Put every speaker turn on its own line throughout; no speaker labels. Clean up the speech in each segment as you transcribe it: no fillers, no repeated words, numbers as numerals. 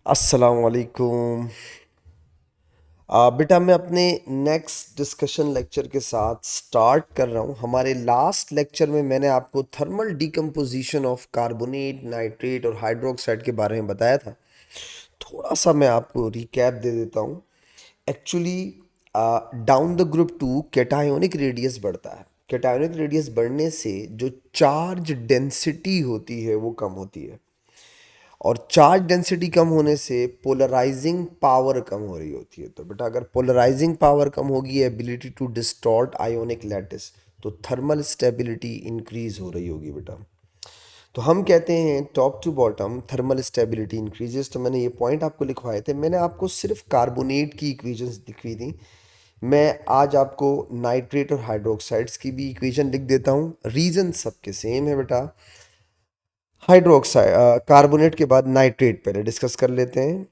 अस्सलाम वालेकुम। बेटा मैं अपने नेक्स्ट डिस्कशन लेक्चर के साथ स्टार्ट कर रहा हूँ। हमारे लास्ट लेक्चर में मैंने आपको thermal decomposition of carbonate, nitrate और हाइड्रोक्साइड के बारे में बताया था। थोड़ा सा मैं आपको रिकैप दे देता हूँ। Actually down the group two cationic radius बढ़ता है। कैटायोनिक रेडियस बढ़ने से जो चार्ज डेंसिटी होती है वो कम होती है, और चार्ज डेंसिटी कम होने से पोलराइजिंग पावर कम हो रही होती है। तो बेटा अगर पोलराइजिंग पावर कम होगी, ability to distort ionic lattice, तो थर्मल स्टेबिलिटी इंक्रीज हो रही होगी बेटा। तो हम कहते हैं top to bottom thermal stability increases. तो मैंने ये पॉइंट आपको लिखवाए थे। मैंने आपको सिर्फ कार्बोनेट की इक्वेशंस दिखवी थी। मैं आज आपको नाइट्रेट और हाइड्रोक्साइड्स की भी इक्वेशन लिख देता हूँ। रीजन सबके सेम है बेटा। हाइड्रोक्साइड कार्बोनेट के बाद नाइट्रेट पहले डिस्कस कर लेते हैं।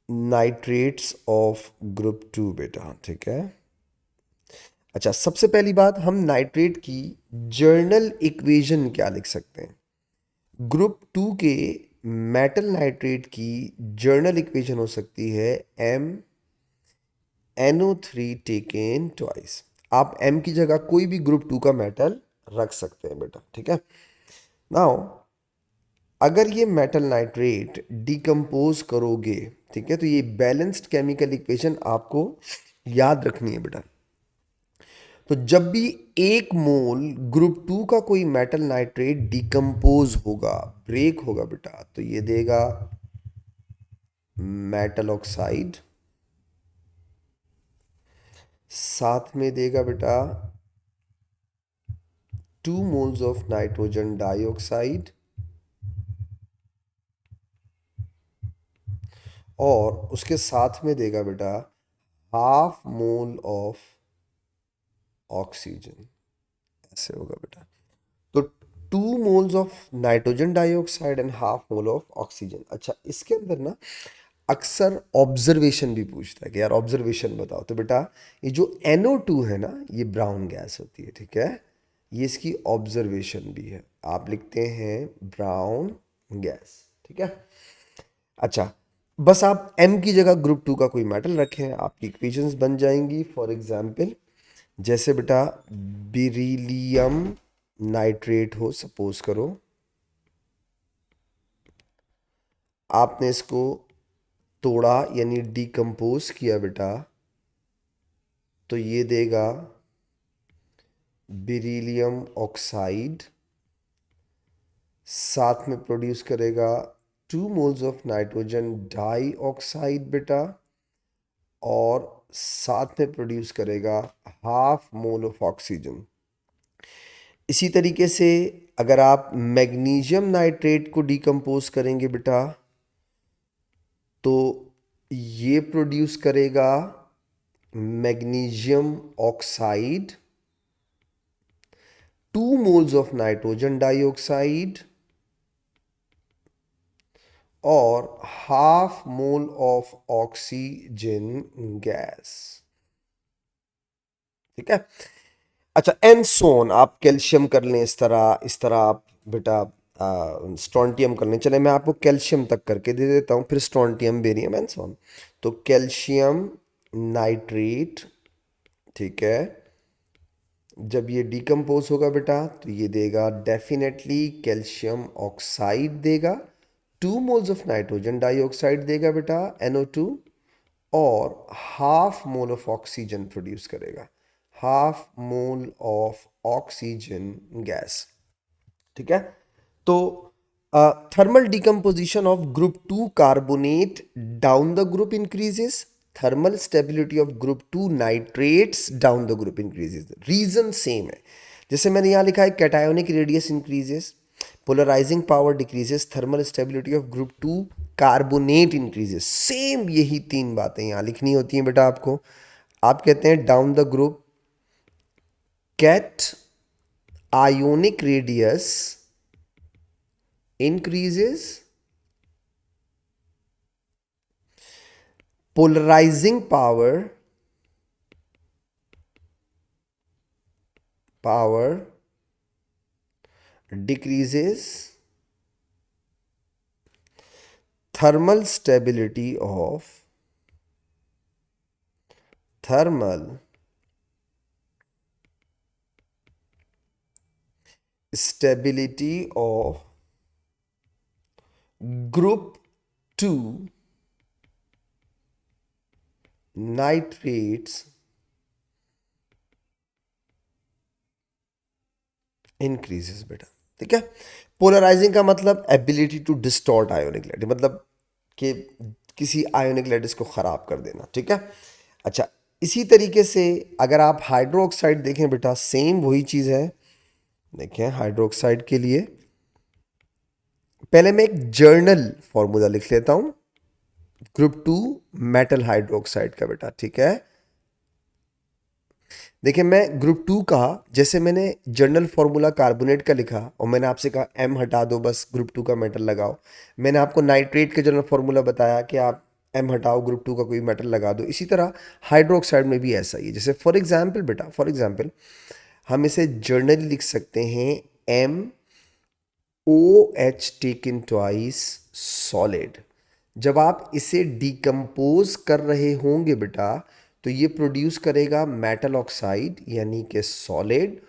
नाइट्रेट्स ऑफ ग्रुप टू बेटा, ठीक है। अच्छा, सबसे पहली बात, हम नाइट्रेट की जर्नल इक्वेशन क्या लिख सकते हैं। ग्रुप टू के मेटल नाइट्रेट की जर्नल इक्वेशन हो सकती है एम NO3 टेकन ट्वाइस। आप एम की जगह कोई भी ग्रुप टू का मेटल रख सकते हैं बेटा, ठीक है। नाउ अगर ये मेटल नाइट्रेट डिकम्पोज करोगे, ठीक है, तो ये बैलेंस्ड केमिकल इक्वेशन आपको याद रखनी है बेटा। तो जब भी एक मोल ग्रुप टू का कोई मेटल नाइट्रेट डिकम्पोज होगा, ब्रेक होगा बेटा, तो ये देगा मेटल ऑक्साइड, साथ में देगा बेटा 2 मोल्स ऑफ नाइट्रोजन डाइऑक्साइड, और उसके साथ में देगा बेटा हाफ मोल ऑफ ऑक्सीजन। ऐसे होगा बेटा। तो 2 moles of nitrogen dioxide and half mole of oxygen. अच्छा, इसके अंदर ना अक्सर ऑब्जर्वेशन भी पूछता है कि यार ऑब्जर्वेशन बताओ। तो बेटा ये जो NO2 है ना, ये ब्राउन गैस होती है, ठीक है। ये इसकी ऑब्जर्वेशन भी है। आप लिखते हैं ब्राउन गैस, ठीक है। अच्छा, बस आप M की जगह ग्रुप टू का कोई मेटल रखें, आपकी इक्वेशंस बन जाएंगी। फॉर एग्जाम्पल, जैसे बेटा बिरीलियम नाइट्रेट हो, सपोज करो आपने इसको तोड़ा यानी डिकम्पोज किया बेटा, तो ये देगा बिरीलियम ऑक्साइड, साथ में प्रोड्यूस करेगा 2 moles of nitrogen dioxide बेटा, और साथ में प्रोड्यूस करेगा हाफ मोल ऑफ ऑक्सीजन। इसी तरीके से अगर आप मैग्नीशियम नाइट्रेट को डिकम्पोज करेंगे बेटा, तो ये प्रोड्यूस करेगा magnesium oxide, 2 moles of nitrogen dioxide, और half mole of oxygen gas, ठीक है। अच्छा, एंड सोन, आप कैल्शियम कर लें, इस तरह आप बेटा स्ट्रॉन्टियम कर लें। चले मैं आपको कैल्शियम तक करके दे देता हूँ, फिर स्ट्रॉन्टियम, बेरियम एंड सोन। तो कैल्शियम नाइट्रेट, ठीक है, जब ये डिकम्पोज होगा बेटा, तो ये देगा डेफिनेटली कैल्शियम ऑक्साइड देगा, 2 मोल्स ऑफ नाइट्रोजन डाइऑक्साइड देगा बेटा NO2, और half mole of oxygen produce करेगा, half mole of oxygen gas, ठीक है। तो thermal decomposition of group two carbonate down the group increases, thermal stability of group two nitrates down the group increases. Reason same है। जैसे मैंने यहाँ लिखा है cationic radius increases, polarising power decreases, thermal stability of group two carbonate increases. Same यही तीन बातें यहाँ लिखनी होती हैं बेटा आपको। आप कहते हैं down the group cationic radius increases, polarizing power decreases, thermal stability of thermal stability of group 2 nitrates increases बेटा। ठीक है, पोलराइजिंग का मतलब ability to distort ionic lattice, मतलब कि किसी आयोनिक लैटिस को खराब कर देना। ठीक है, अच्छा इसी तरीके से अगर आप हाइड्रोक्साइड देखें बेटा, सेम वही चीज़ है। देखें हाइड्रोक्साइड के लिए पहले मैं एक जर्नल फॉर्मूला लिख लेता हूं ग्रुप 2 मेटल हाइड्रोक्साइड का बेटा। ठीक है, देखिए मैं ग्रुप 2 का, जैसे मैंने जर्नल फॉर्मूला कार्बोनेट का लिखा और मैंने आपसे कहा एम हटा दो बस ग्रुप 2 का मेटल लगाओ। मैंने आपको नाइट्रेट का जर्नल फॉर्मूला बताया कि आप एम हटाओ ग्रुप 2 का कोई मेटल लगा दो। इसी तरह हाइड्रोक्साइड में भी ऐसा ही है। जैसे फॉर एग्जाम्पल बेटा, फॉर एग्जाम्पल हम इसे जर्नली लिख सकते हैं M O H taken twice solid. जब आप इसे डिकम्पोज कर रहे होंगे बेटा तो ये प्रोड्यूस करेगा मेटल ऑक्साइड यानी कि सॉलिड,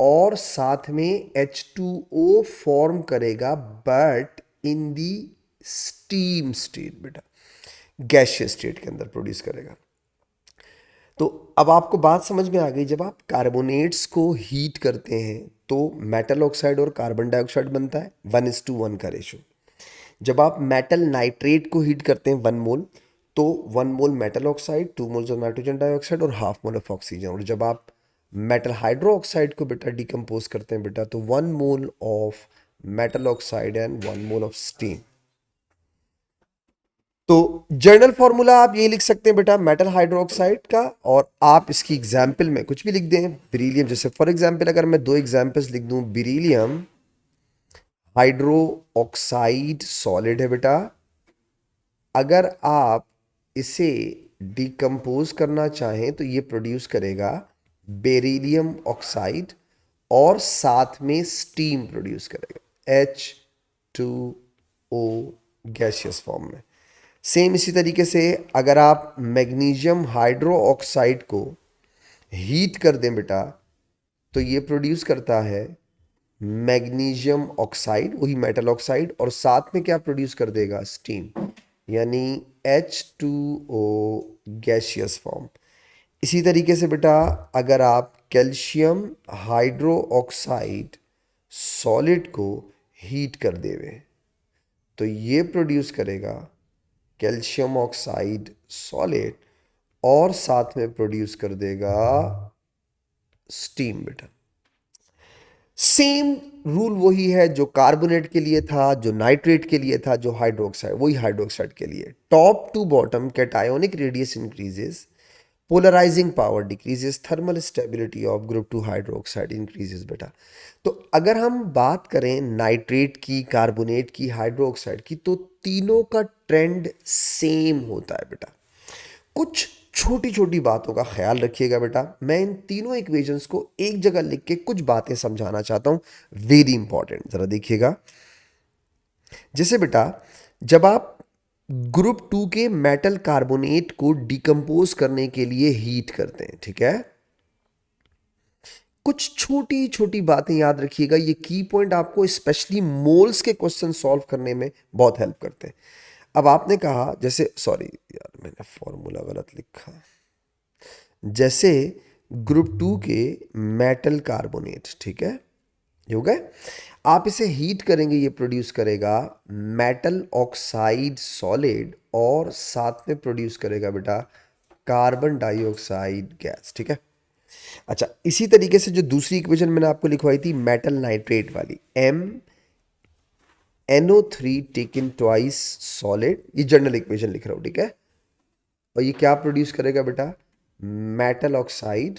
और साथ में H2O फॉर्म करेगा but in the steam state बेटा, गैशियस स्टेट के अंदर प्रोड्यूस करेगा। तो अब आपको बात समझ में आ गई, जब आप कार्बोनेट्स को हीट करते हैं तो मेटल ऑक्साइड और कार्बन डाइऑक्साइड बनता है 1:1 का रेशो। जब आप मेटल नाइट्रेट को हीट करते हैं 1 मोल, तो 1 mole metal oxide, 2 moles of nitrogen dioxide और हाफ मोल ऑफ ऑक्सीजन। और जब आप मेटल हाइड्रो ऑक्साइड को बेटा डिकम्पोज करते हैं बेटा, तो 1 mole of metal oxide and 1 mole of steam. तो जर्नल फॉर्मूला आप ये लिख सकते हैं बेटा मेटल हाइड्रोक्साइड का, और आप इसकी एग्जाम्पल में कुछ भी लिख दें बेरिलियम। जैसे फॉर एग्जाम्पल अगर मैं 2 एग्जाम्पल्स लिख दूं, बेरिलियम हाइड्रो ऑक्साइड सॉलिड है बेटा। अगर आप इसे डिकम्पोज करना चाहें तो ये प्रोड्यूस करेगा बेरिलियम ऑक्साइड और साथ में स्टीम प्रोड्यूस करेगा H2O गैसियस फॉर्म में। सेम इसी तरीके से अगर आप मैग्नीशियम हाइड्रो ऑक्साइड को हीट कर दें बेटा तो ये प्रोड्यूस करता है मैग्नीशियम ऑक्साइड, वही मेटल ऑक्साइड, और साथ में क्या प्रोड्यूस कर देगा, स्टीम, यानी H2O गैसियस फॉर्म। इसी तरीके से बेटा अगर आप कैल्शियम हाइड्रो ऑक्साइड सॉलिड को हीट कर देवे तो ये प्रोड्यूस करेगा कैल्शियम ऑक्साइड सॉलिड और साथ में प्रोड्यूस कर देगा स्टीम बेटा। सेम रूल वही है जो कार्बोनेट के लिए था, जो नाइट्रेट के लिए था, जो हाइड्रोक्साइड, वही हाइड्रोक्साइड के लिए। Top to bottom cationic radius increases, polarising power decreases, thermal stability of group 2 hydroxide increases बेटा। तो अगर हम बात करें नाइट्रेट की, कार्बोनेट की, हाइड्रोक्साइड की, तो तीनों का ट्रेंड सेम होता है बेटा। कुछ छोटी छोटी बातों का ख्याल रखिएगा बेटा। मैं इन तीनों इक्वेशंस को एक जगह लिख के कुछ बातें समझाना चाहता हूं, वेरी इंपॉर्टेंट, जरा देखिएगा। जैसे बेटा जब आप ग्रुप 2 के मेटल कार्बोनेट को डिकम्पोज करने के लिए हीट करते हैं, ठीक है, कुछ छोटी छोटी बातें याद रखिएगा। ये की पॉइंट आपको स्पेशली मोल्स के क्वेश्चन सॉल्व करने में बहुत हेल्प करते हैं। अब आपने कहा, जैसे सॉरी यार मैंने फॉर्मूला गलत लिखा, जैसे ग्रुप 2 के मेटल कार्बोनेट, ठीक है, ये हो गए। आप इसे हीट करेंगे, ये प्रोड्यूस करेगा मेटल ऑक्साइड सॉलिड और साथ में प्रोड्यूस करेगा बेटा कार्बन डाइऑक्साइड गैस, ठीक है। अच्छा इसी तरीके से जो दूसरी इक्वेशन मैंने आपको लिखवाई थी मेटल नाइट्रेट वाली, MnO3 टेकन ट्वाइस सॉलिड, ये जनरल इक्वेशन लिख रहा हूं, ठीक है। और ये क्या प्रोड्यूस करेगा बेटा, मेटल ऑक्साइड,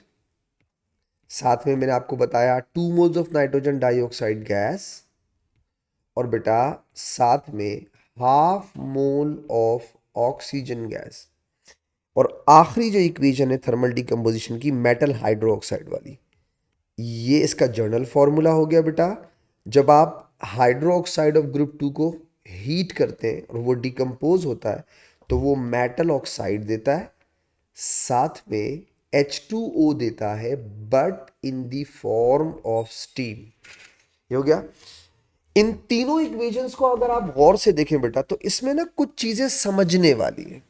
साथ में मैंने आपको बताया 2 moles of nitrogen dioxide gas, और बेटा साथ में half mole of oxygen gas. और आखिरी जो इक्वेशन है थर्मल डिकम्पोजिशन की, मेटल हाइड्रो ऑक्साइड वाली, ये इसका जर्नल फॉर्मूला हो गया बेटा। जब आप हाइड्रो ऑक्साइड ऑफ ग्रुप 2 को हीट करते हैं और वो डिकम्पोज होता है तो वो मेटल ऑक्साइड देता है, साथ में H2O देता है, but in the form of steam. ये हो गया। इन तीनों इक्वेशंस को अगर आप गौर से देखें बेटा तो इसमें ना कुछ चीजें समझने वाली है।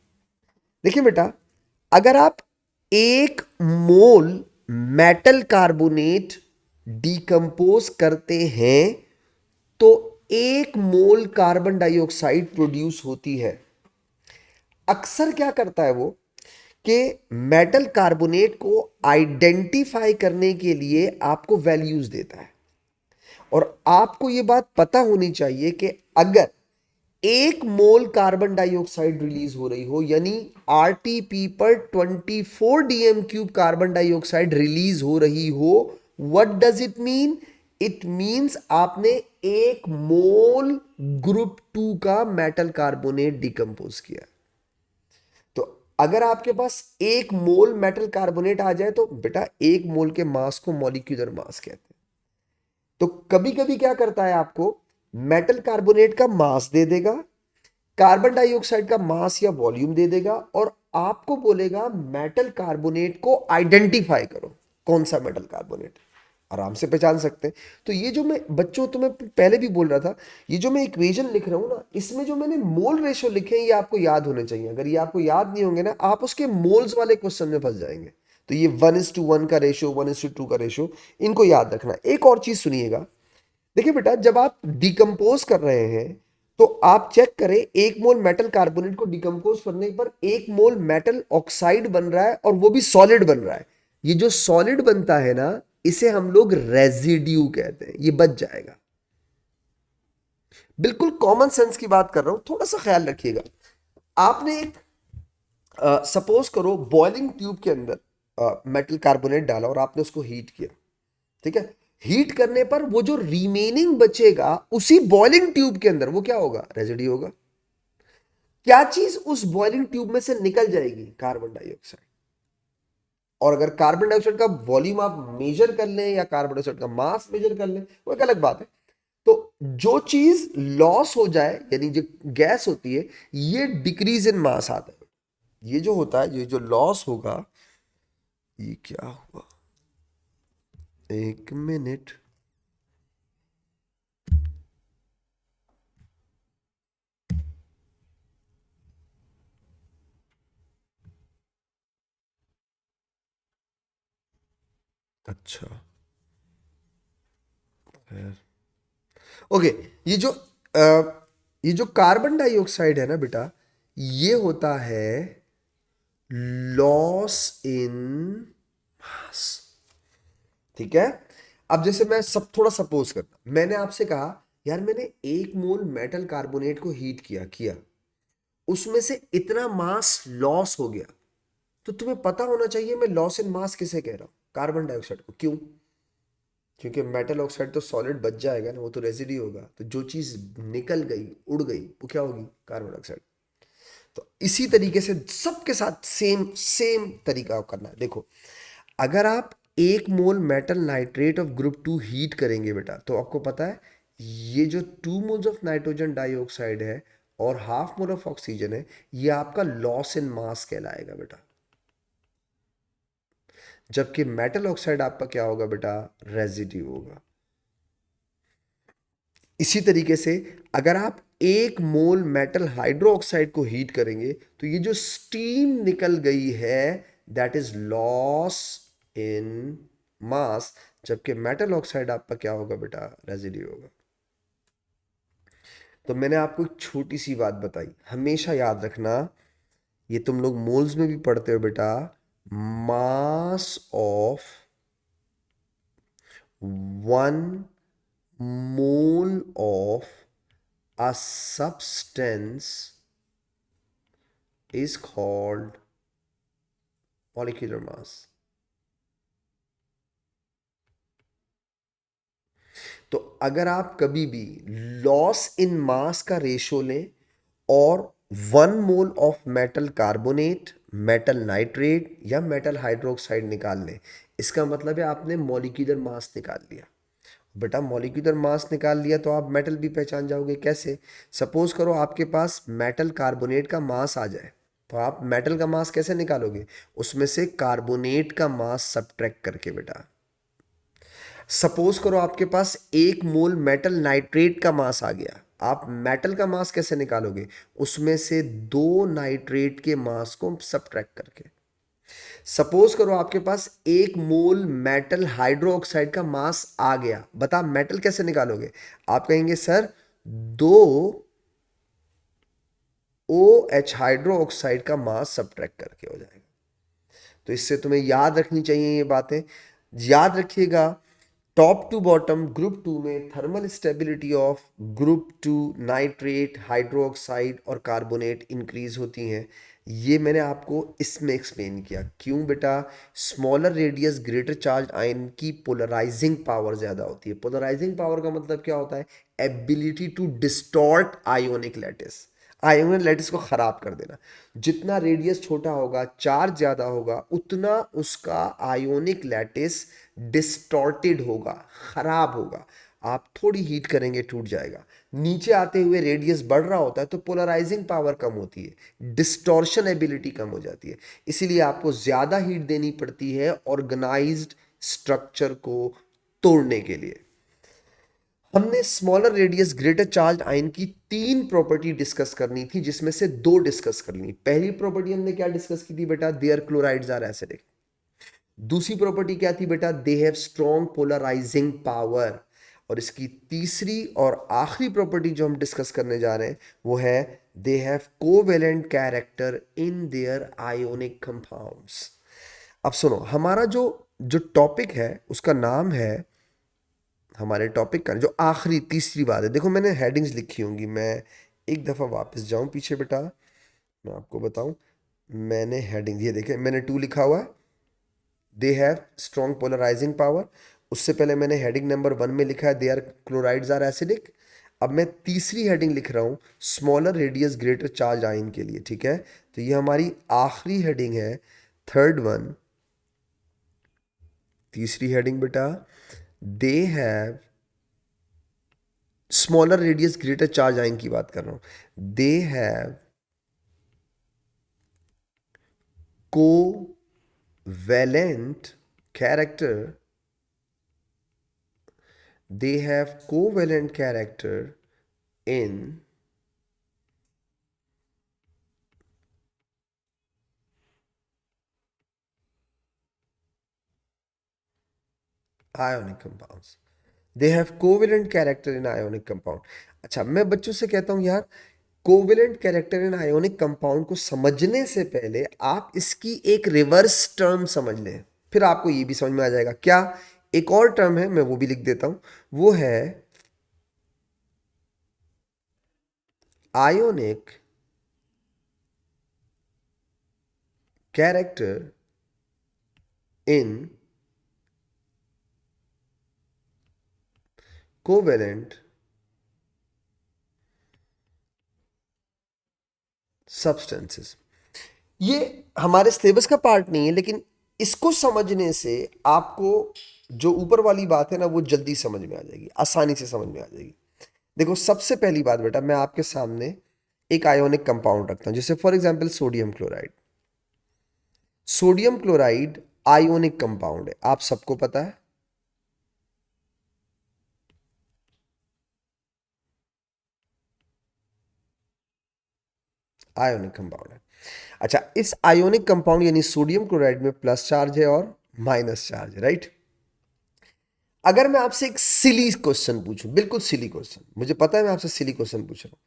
देखिए बेटा, अगर आप एक मोल मेटल कार्बोनेट डिकम्पोज करते हैं तो एक मोल कार्बन डाइऑक्साइड प्रोड्यूस होती है। अक्सर क्या करता है वो कि मेटल कार्बोनेट को आइडेंटिफाई करने के लिए आपको वैल्यूज देता है। और आपको ये बात पता होनी चाहिए कि अगर एक मोल कार्बन डाइऑक्साइड रिलीज हो रही हो, यानी आरटीपी पर 24 DM³ कार्बन डाइऑक्साइड रिलीज हो रही हो, what does it mean? It means आपने एक मोल ग्रुप 2 का मेटल कार्बोनेट डिकम्पोज किया। तो अगर आपके पास एक मोल मेटल कार्बोनेट आ जाए तो बेटा एक मोल के मास को मॉलिक्यूलर मास कहते हैं। तो कभी कभी क्या करता है, आपको मेटल कार्बोनेट का मास दे देगा, कार्बन डाइऑक्साइड का मास या वॉल्यूम दे देगा, और आपको बोलेगा मेटल कार्बोनेट को आइडेंटिफाई करो। कौन सा मेटल कार्बोनेट? आराम से पहचान सकते हैं। तो ये जो मैं बच्चों तुम्हें पहले भी बोल रहा था, ये जो मैं इक्वेशन लिख रहा हूं ना, इसमें जो मैंने मोल रेशियो लिखे हैं ये आपको याद होने चाहिए। अगर ये आपको याद नहीं होंगे ना, आप उसके मोल्स वाले क्वेश्चन में फंस जाएंगे। तो ये 1:1 का रेशियो, 1:2 का रेशियो, इनको याद रखना। एक और चीज सुनिएगा। देखिए बेटा, जब आप डिकम्पोज कर रहे हैं तो आप चेक करें, एक मोल मेटल कार्बोनेट को डिकम्पोज करने पर एक मोल मेटल ऑक्साइड बन रहा है, और वो भी सॉलिड बन रहा है। ये जो सॉलिड बनता है ना, इसे हम लोग रेजिड्यू कहते हैं। ये बच जाएगा। बिल्कुल कॉमन सेंस की बात कर रहा हूं, थोड़ा सा ख्याल रखिएगा। आपने एक सपोज करो बॉइलिंग ट्यूब के अंदर मेटल कार्बोनेट डाला और आपने उसको हीट किया। ठीक है, हीट करने पर वो जो रिमेनिंग बचेगा उसी बॉइलिंग ट्यूब के अंदर, वो क्या होगा? रेजिड्यू होगा। क्या चीज उस बॉइलिंग ट्यूब में से निकल जाएगी? Carbon dioxide. और अगर कार्बन डाइऑक्साइड का वॉल्यूम आप मेजर कर लें या कार्बन डाइऑक्साइड का मास मेजर कर लें, वो एक अलग बात है। तो जो चीज लॉस हो जाए, यानी जो गैस होती है, ये डिक्रीज इन मास आता है। ये जो होता है, ये जो लॉस होगा, ये क्या हुआ? एक मिनट। अच्छा, खैर। ओके। ये जो ये जो कार्बन डाइऑक्साइड है ना बेटा, ये होता है लॉस इन मास। ठीक है। अब जैसे मैं सब थोड़ा सपोज करता, मैंने आपसे कहा यार मैंने एक मोल मेटल कार्बोनेट को हीट किया किया, उसमें से इतना मास लॉस हो गया। तो तुम्हें पता होना चाहिए मैं लॉस इन मास किसे कह रहा हूं? कार्बन डाइऑक्साइड को। क्यों? क्योंकि मेटल ऑक्साइड तो सॉलिड बच जाएगा ना, वो तो रेसिड्यू होगा। तो जो चीज निकल गई, उड़ गई, वो क्या होगी? Carbon dioxide. तो इसी तरीके से सबके साथ सेम सेम तरीका करना है। देखो, अगर आप एक mole metal nitrate of group 2 heat करेंगे बेटा, तो आपको पता है ये जो 2 मोल्स ऑफ नाइट्रोजन डाइऑक्साइड है और हाफ मोल ऑफ ऑक्सीजन है, ये आपका लॉस इन मास कहलाएगा बेटा। जबकि मेटल ऑक्साइड आपका क्या होगा बेटा? रेजिड्यू होगा। इसी तरीके से अगर आप एक मोल मेटल हाइड्रो ऑक्साइड को हीट करेंगे तो ये जो स्टीम निकल गई है, दैट इज लॉस इन मास। जबकि मेटल ऑक्साइड आपका क्या होगा बेटा? रेजिड्यू होगा। तो मैंने आपको एक छोटी सी बात बताई, हमेशा याद रखना, ये तुम लोग मोल्स में भी पढ़ते हो बेटा। Mass of 1 mole of a substance is called molecular mass। तो अगर आप कभी भी लॉस इन मास का रेशो लें और 1 mole of metal carbonate, metal nitrate या मेटल हाइड्रोक्साइड निकाल लें, इसका मतलब है आपने मॉलिक्यूलर मास निकाल लिया। बेटा मॉलिक्यूलर मास निकाल लिया तो आप मेटल भी पहचान जाओगे। कैसे? सपोज करो आपके पास मेटल कार्बोनेट का मास आ जाए, तो आप मेटल का मास कैसे निकालोगे? उसमें से कार्बोनेट का मास सब्ट्रैक्ट करके बेटा। सपोज करो आपके पास 1 मोल मेटल नाइट्रेट का मास आ गया, आप मेटल का मास कैसे निकालोगे? उसमें से 2 नाइट्रेट के मास को सब्ट्रैक्ट करके। सपोज करो आपके पास 1 मोल मेटल हाइड्रोक्साइड का मास आ गया, बता मेटल कैसे निकालोगे? आप कहेंगे सर 2 OH हाइड्रोक्साइड का मास सब्ट्रैक्ट करके हो जाएगा। तो इससे तुम्हें याद रखनी चाहिए ये बातें, याद रखिएगा। Top to bottom group two में thermal stability of group two nitrate, hydroxide और कार्बोनेट इंक्रीज होती हैं। ये मैंने आपको इसमें एक्सप्लेन किया। क्यों बेटा? Smaller radius greater charge ion की पोलराइजिंग पावर ज़्यादा होती है। पोलराइजिंग पावर का मतलब क्या होता है? Ability to distort ionic lattice, ionic lattice को खराब कर देना। जितना रेडियस छोटा होगा, चार्ज ज़्यादा होगा, उतना उसका आयोनिक लैटिस डिस्टॉर्टेड होगा, खराब होगा। आप थोड़ी हीट करेंगे टूट जाएगा। नीचे आते हुए रेडियस बढ़ रहा होता है तो पोलराइजिंग पावर कम होती है, डिस्टॉर्शन एबिलिटी कम हो जाती है। इसीलिए आपको ज़्यादा हीट देनी पड़ती है ऑर्गेनाइज्ड स्ट्रक्चर को तोड़ने के लिए। हमने smaller radius greater charge ion की 3 प्रॉपर्टी डिस्कस करनी थी, जिसमें से 2 डिस्कस कर ली। पहली प्रॉपर्टी हमने क्या डिस्कस की थी बेटा? Their chlorides are acidic. दूसरी प्रॉपर्टी क्या थी बेटा? They have strong polarising power. और इसकी तीसरी और आखिरी प्रॉपर्टी जो हम डिस्कस करने जा रहे हैं वो है they have covalent character in their ionic compounds. अब सुनो, हमारा जो जो टॉपिक है उसका नाम है, हमारे टॉपिक का जो आखिरी तीसरी बात है, देखो मैंने हेडिंग्स लिखी होंगी, मैं एक दफ़ा वापस जाऊं पीछे बेटा, मैं आपको बताऊं। मैंने हेडिंग ये देखे, मैंने 2 लिखा हुआ है, they have strong polarising power. उससे पहले मैंने हेडिंग नंबर 1 में लिखा है they are chlorides are acidic. अब मैं तीसरी हेडिंग लिख रहा हूँ smaller radius greater charge ion के लिए, ठीक है? तो ये हमारी आखिरी हेडिंग है, थर्ड वन, तीसरी हेडिंग बेटा, they have smaller radius greater charge ion की बात कर रहा हूं। They have covalent character, they have covalent character in ionic compounds। they have covalent character in ionic compound। अच्छा, मैं बच्चों से कहता हूं यार, कोवेलेंट कैरेक्टर इन आयोनिक कंपाउंड को समझने से पहले आप इसकी एक रिवर्स टर्म समझ लें, फिर आपको ये भी समझ में आ जाएगा। क्या? एक और टर्म है, मैं वो भी लिख देता हूं, वो है ionic character in covalent substances. ये हमारे सिलेबस का पार्ट नहीं है, लेकिन इसको समझने से आपको जो ऊपर वाली बात है ना वो जल्दी समझ में आ जाएगी, आसानी से समझ में आ जाएगी। देखो, सबसे पहली बात बेटा, मैं आपके सामने एक आयोनिक कंपाउंड रखता हूं, जैसे for example sodium chloride. Sodium chloride ionic compound है, आप सबको पता है। आयोनिक कंपाउंड है। अच्छा, इस आयोनिक कंपाउंड यानी सोडियम क्लोराइड में प्लस चार्ज है और माइनस चार्ज है, राइट? अगर मैं आपसे एक सिली क्वेश्चन पूछूं, बिल्कुल सिली क्वेश्चन, मुझे पता है मैं आपसे सिली क्वेश्चन पूछ रहा हूं,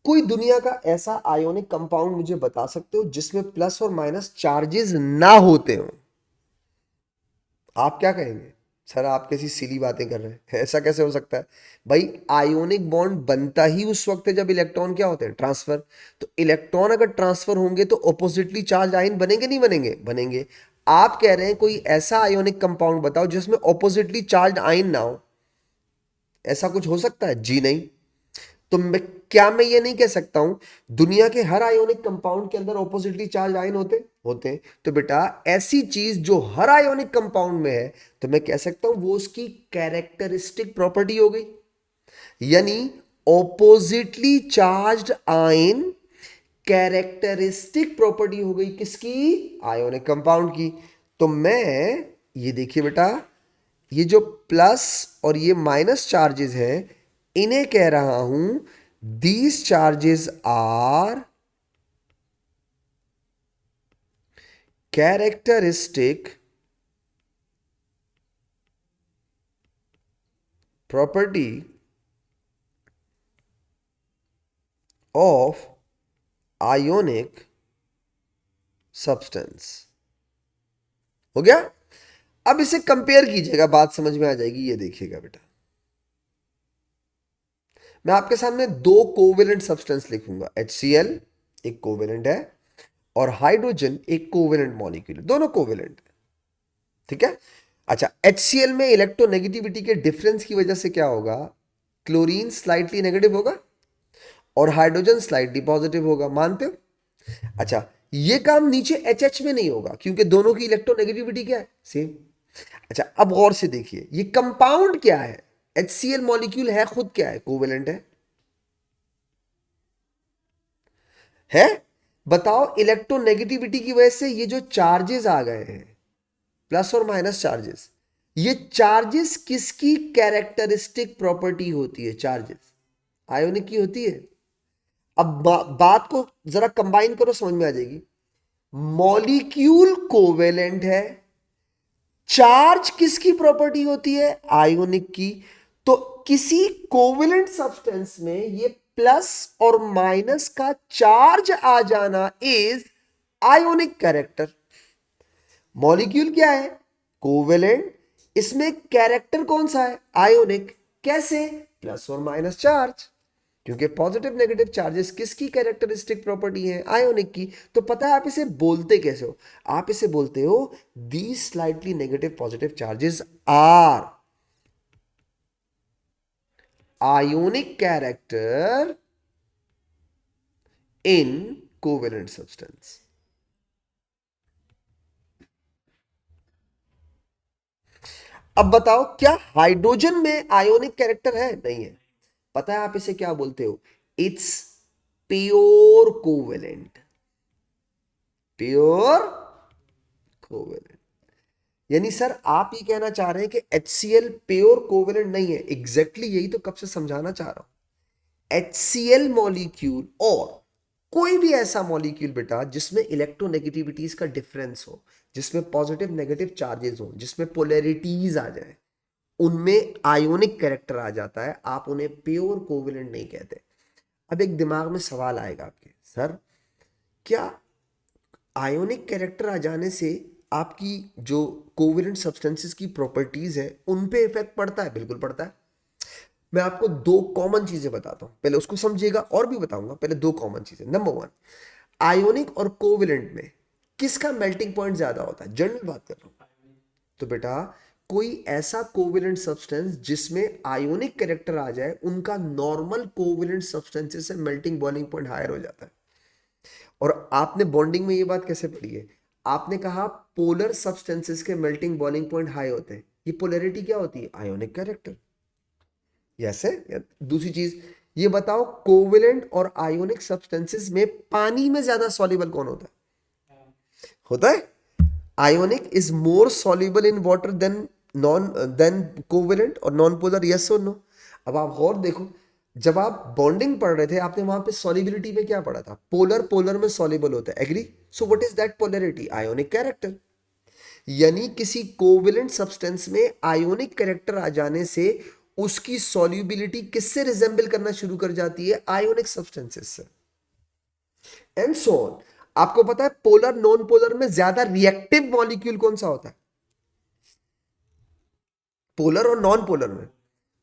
कोई दुनिया का ऐसा आयोनिक कंपाउंड मुझे बता सकते हो जिसमें प्लस और माइनस चार्जेस ना होते हो? आप क्या कहेंगे? सर आप कैसी सिली बातें कर रहे हैं, ऐसा कैसे हो सकता है? भाई आयोनिक बॉन्ड बनता ही उस वक्त है जब इलेक्ट्रॉन क्या होते हैं? ट्रांसफर। तो इलेक्ट्रॉन अगर ट्रांसफर होंगे तो ऑपोजिटली चार्ज आयन बनेंगे नहीं बनेंगे? बनेंगे। आप कह रहे हैं कोई ऐसा आयोनिक कंपाउंड बताओ जिसमें ऑपोजिटली चार्ज आयन ना हो, ऐसा कुछ हो सकता है? जी नहीं। तो मैं ये नहीं कह सकता हूं दुनिया के हर आयोनिक कंपाउंड के अंदर ऑपोजिटली चार्ज आयन होते होते हैं। तो बेटा ऐसी चीज जो हर आयोनिक कंपाउंड में है, तो मैं कह सकता हूं वो उसकी कैरेक्टरिस्टिक प्रॉपर्टी हो गई। यानी oppositely charged ion characteristic property हो गई किसकी? आयोनिक कंपाउंड की। तो मैं, ये देखिए बेटा, ये जो प्लस और ये माइनस चार्जेस हैं, इन्हें कह रहा हूं these charges are characteristic property of ionic substance. हो गया? अब इसे कंपेयर कीजिएगा, बात समझ में आ जाएगी। ये देखिएगा बेटा, मैं आपके सामने दो कोवेलेंट सब्सटेंस लिखूंगा। HCl एक कोवेलेंट है और हाइड्रोजन एक कोवेलेंट मॉलिक्यूल है, दोनों कोवेलेंट है। ठीक है? अच्छा, HCl में इलेक्ट्रोनेगेटिविटी के डिफरेंस की वजह से क्या होगा? क्लोरीन स्लाइटली नेगेटिव होगा और हाइड्रोजन स्लाइटली पॉजिटिव होगा। मानते हो? अच्छा, ये काम नीचे HH में नहीं होगा क्योंकि दोनों की इलेक्ट्रोनेगेटिविटी क्या है? सेम। अच्छा, अब गौर से देखिए, ये कंपाउंड क्या है? HCl मॉलिक्यूल है खुद क्या है? कोवेलेंट है। बताओ, इलेक्ट्रोनेगेटिविटी की वजह से ये जो चार्जेस आ गए हैं, प्लस और माइनस चार्जेस, ये चार्जेस किसकी कैरेक्टरिस्टिक प्रॉपर्टी होती है? चार्जेस आयोनिक की होती है। अब बात को जरा कंबाइन करो, समझ में आ जाएगी। मॉलिक्यूल कोवेलेंट है, चार्ज किसकी प्रॉपर्टी होती है? आयोनिक की। तो किसी कोवेलेंट सब्सटेंस में ये प्लस और माइनस का चार्ज आ जाना इज आयोनिक कैरेक्टर। मॉलिक्यूल क्या है? कोवेलेंट। इसमें कैरेक्टर कौन सा है? आयोनिक। कैसे? प्लस और माइनस चार्ज। क्योंकि पॉजिटिव नेगेटिव चार्जेस किसकी कैरेक्टरिस्टिक प्रॉपर्टी है? आयोनिक की। तो पता है आप इसे बोलते कैसे हो? आप इसे बोलते हो the slightly negative positive charges are ionic character in covalent substance. अब बताओ, क्या हाइड्रोजन में आयोनिक कैरेक्टर है? नहीं है। पता है आप इसे क्या बोलते हो? It's pure covalent. Pure covalent. यानी सर आप ये कहना चाह रहे हैं कि HCl प्योर कोवेलेंट नहीं है? एग्जैक्टली यही तो कब से समझाना चाह रहा हूं। HCl मॉलिक्यूल और कोई भी ऐसा मॉलिक्यूल बेटा जिसमें इलेक्ट्रोनेगेटिविटीज का डिफरेंस हो, जिसमें पॉजिटिव नेगेटिव चार्जेस हो, जिसमें पोलैरिटीज आ जाए, उनमें आयोनिक कैरेक्टर आ जाता है। आप उन्हें प्योर कोवेलेंट नहीं कहते। अब एक दिमाग में सवाल आएगा आपके, सर क्या आयोनिक कैरेक्टर आ जाने से आपकी जो कोवेलेंट सब्सटेंसेस की प्रॉपर्टीज है उन पे इफेक्ट पड़ता है? बिल्कुल पड़ता है। मैं आपको दो कॉमन चीजें बताता हूं, पहले उसको समझिएगा और भी बताऊंगा। पहले दो कॉमन चीजें। नंबर वन, आयोनिक और कोवेलेंट में किसका मेल्टिंग पॉइंट ज्यादा होता है? जनरल बात कर रहा हूं। तो बेटा कोई ऐसा कोवेलेंट सब्सटेंस जिसमें आयोनिक कैरेक्टर आ जाए, उनका नॉर्मल कोवेलेंट सब्सटेंसेस से मेल्टिंग बॉइलिंग पॉइंट हायर हो जाता है। और आपने बॉन्डिंग में ये बात कैसे पढ़ी है? आपने कहा पोलर सब्सटेंसेस के मेल्टिंग बॉइलिंग पॉइंट हाई होते हैं। ये पोलैरिटी क्या होती है? Ionic character. यस है। दूसरी चीज ये बताओ, कोवेलेंट और आयोनिक सब्सटेंसेस में पानी में ज्यादा सॉल्युबल कौन होता है? होता है ionic is more soluble in water than covalent और नॉन पोलर। यस और नो? अब आप गौर देखो, जब आप बॉन्डिंग पढ़ रहे थे आपने वहां पे सॉल्युबिलिटी में क्या पढ़ा था? पोलर पोलर में सॉल्युबल होता है। Agree? So what is that polarity? Ionic character. यानी किसी कोवेलेंट सब्सटेंस में आयोनिक कैरेक्टर आ जाने से उसकी सॉल्युबिलिटी किससे रिजेंबल करना शुरू कर जाती है? आयोनिक सब्सटेंसेस से। And so on. आपको पता है पोलर नॉन पोलर में ज्यादा रिएक्टिव मॉलिक्यूल कौन सा होता है? पोलर और नॉन पोलर में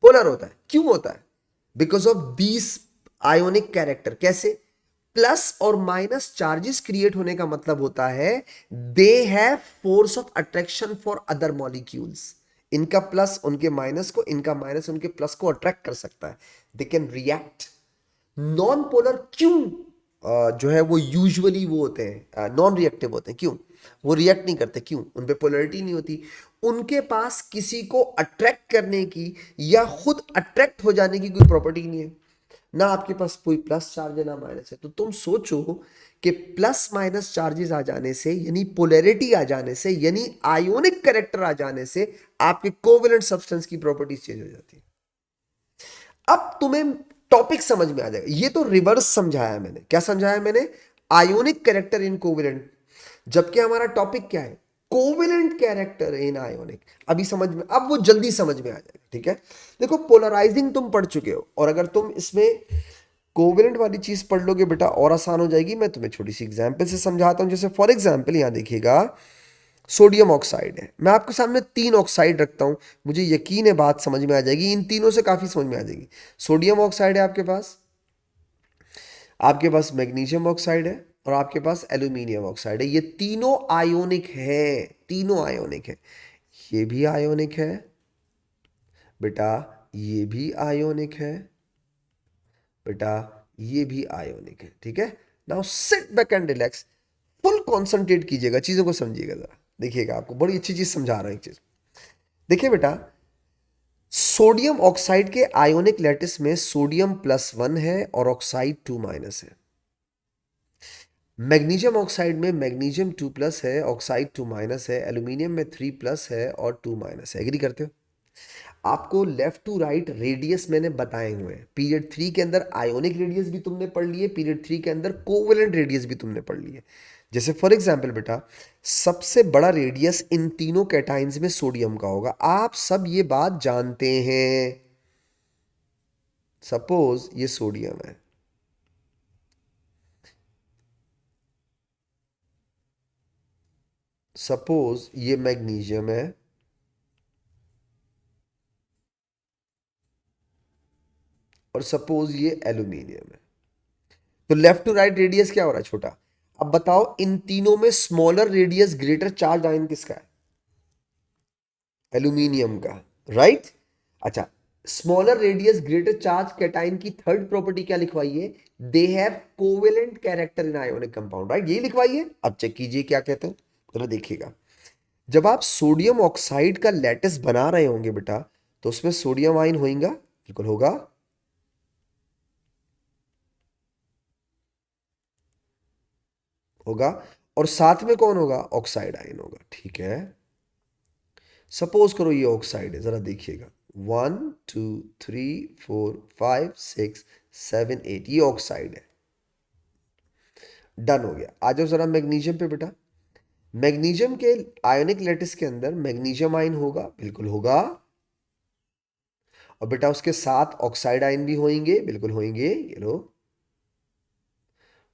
पोलर होता है। क्यों होता है? Because of these ionic character. कैसे? प्लस और माइनस चार्जेस क्रिएट होने का मतलब होता है they have force of attraction for other molecules. इनका प्लस उनके माइनस को, इनका माइनस उनके प्लस को अट्रैक्ट कर सकता है। They can react. Non polar क्यों जो है वो यूजुअली वो होते हैं नॉन रिएक्टिव होते हैं। क्यों? वो रिएक्ट नहीं करते। क्यों? उन पे पोलैरिटी नहीं होती। उनके पास किसी को अट्रैक्ट करने की या खुद अट्रैक्ट हो जाने की कोई प्रॉपर्टी नहीं है। ना आपके पास कोई प्लस चार्ज है ना माइनस है। तो तुम सोचो कि प्लस माइनस चार्जेस आ जाने से, यानी पोलैरिटी आ जाने से, यानी आयोनिक कैरेक्टर आ जाने से आपके कोवेलेंट सब्सटेंस की प्रॉपर्टीज चेंज हो जाती है। अब तुम्हें टॉपिक समझ में आ जाएगा। ये तो रिवर्स समझाया मैंने। क्या समझाया मैंने? आयोनिक कैरेक्टर इन कोवेलेंट, जबकि हमारा टॉपिक क्या है? कोवेलेंट कैरेक्टर इन आयोनिक। अभी समझ में, अब वो जल्दी समझ में आ जाएगा। ठीक है, देखो पोलराइजिंग तुम पढ़ चुके हो, और अगर तुम इसमें कोवेलेंट वाली चीज पढ़ लोगे बेटा और आसान हो जाएगी। मैं तुम्हें छोटी सी एग्जांपल से समझाता हूं। जैसे फॉर एग्जांपल यहां देखिएगा, सोडियम ऑक्साइड है। मैं आपके सामने 3 ऑक्साइड रखता हूं, मुझे यकीन है बात समझ में आ जाएगी। इन तीनों से काफी समझ में आ जाएगी। सोडियम ऑक्साइड है आपके पास, आपके पास मैग्नीशियम ऑक्साइड है, और आपके पास एल्यूमिनियम ऑक्साइड है। ये तीनों आयोनिक है, तीनों आयोनिक है। ये भी आयोनिक है बेटा, ये भी आयोनिक है बेटा, ये भी आयोनिक है। ठीक है, now sit back and relax. Full concentrate कीजिएगा, चीजों को समझिएगा जरा। देखिएगा, आपको बड़ी अच्छी चीज समझा रहा हूं। एक चीज देखिए बेटा, सोडियम ऑक्साइड के आयोनिक लैटिस में सोडियम +1 है और ऑक्साइड 2 माइनस है। मैग्नीशियम ऑक्साइड में मैग्नीशियम 2 प्लस है, ऑक्साइड 2 माइनस है। एल्यूमिनियम में 3 प्लस है और 2 माइनस है। एग्री करते हो? आपको लेफ्ट टू राइट रेडियस मैंने बताए हुए हैं। पीरियड 3 के अंदर आयोनिक रेडियस भी तुमने पढ़ लिए, पीरियड 3 के अंदर कोवेलेंट रेडियस भी तुमने पढ़ लिए। जैसे फॉर एग्जांपल बेटा, सबसे बड़ा रेडियस इन तीनों कैटाइंस में सोडियम का होगा। आप सब ये बात जानते हैं। सपोज ये सोडियम है, सपोज ये मैग्नीशियम है, और सपोज ये एल्यूमिनियम है। तो लेफ्ट टू राइट रेडियस क्या हो रहा है? छोटा। अब बताओ, इन तीनों में smaller radius greater charge ion किसका है? एल्यूमिनियम का, राइट। अच्छा, smaller radius greater charge cation की थर्ड प्रॉपर्टी क्या लिखवाई है? They have covalent character in ionic compound, right, यही लिखवाई है। अब चेक कीजिए क्या कहते हैं, जरा देखिएगा। जब आप सोडियम ऑक्साइड का लैटिस बना रहे होंगे बेटा, तो उसमें सोडियम आयन होगा, बिल्कुल होगा, होगा। और साथ में कौन होगा? ऑक्साइड आयन होगा। ठीक है, सपोज करो ये ऑक्साइड है, जरा देखिएगा। 1 2 3 4 5 6 7 8, ये ऑक्साइड है। डन हो गया। आ जाओ जरा मैग्नीशियम पे बेटा। मैग्नीशियम के आयोनिक लैटिस के अंदर मैग्नीशियम आयन होगा, बिल्कुल होगा। और बेटा उसके साथ ऑक्साइड आयन भी होंगे, बिल्कुल होंगे। ये लो,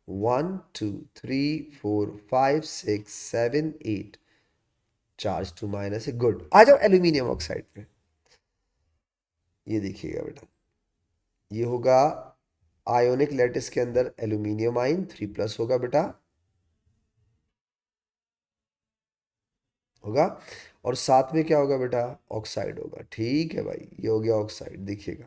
1 2 3 4 5 6 7 8, चार्ज 2 माइनस है, गुड। आ जाओ एल्यूमिनियम ऑक्साइड पे। ये देखिएगा बेटा, ये होगा आयोनिक लैटिस के अंदर एल्यूमिनियम आयन 3 प्लस होगा बेटा, होगा। और साथ में क्या होगा बेटा? ऑक्साइड होगा। ठीक है भाई, ये हो गया ऑक्साइड। देखिएगा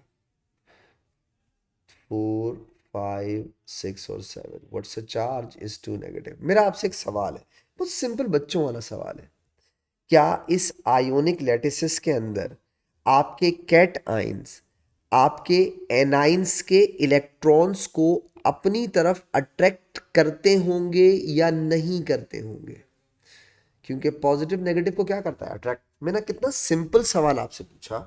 4 5 6 और 7, what's a charge is 2 negative. मेरा आपसे एक सवाल है, बहुत सिंपल बच्चों वाला सवाल है। क्या इस आयोनिक लैटिसेस के अंदर आपके कैट आयंस आपके एनाइंस के इलेक्ट्रॉन्स को अपनी तरफ अट्रैक्ट करते होंगे या नहीं करते होंगे? क्योंकि पॉजिटिव नेगेटिव को क्या करता है? अट्रैक्ट। मैंने कितना सिंपल सवाल आपसे पूछा।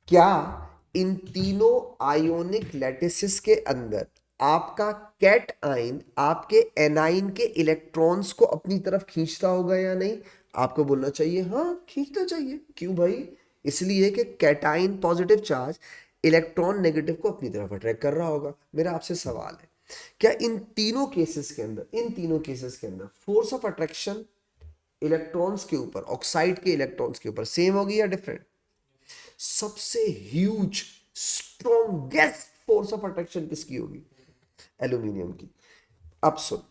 क्या इन तीनों आयोनिक लैटिसेस के अंदर आपका कैट आयन आपके एनाइन के इलेक्ट्रॉन्स को अपनी तरफ खींचता होगा या नहीं? आपको बोलना चाहिए हाँ खींचना चाहिए। क्यों भाई? इसलिए कि cation positive charge electron negative को अपनी तरफ अट्रैक्ट कर रहा होगा। मेरा आपसे सवाल है, क्या इन तीनों केसेस के अंदर, इन तीनों केसेस के अंदर फोर्स ऑफ अट्रैक्शन इलेक्ट्रॉन्स के ऊपर, ऑक्साइड के इलेक्ट्रॉन्स के ऊपर सेम होगी या डिफरेंट? सबसे huge strongest force of attraction किसकी होगी? एल्यूमिनियम की। अब सुन,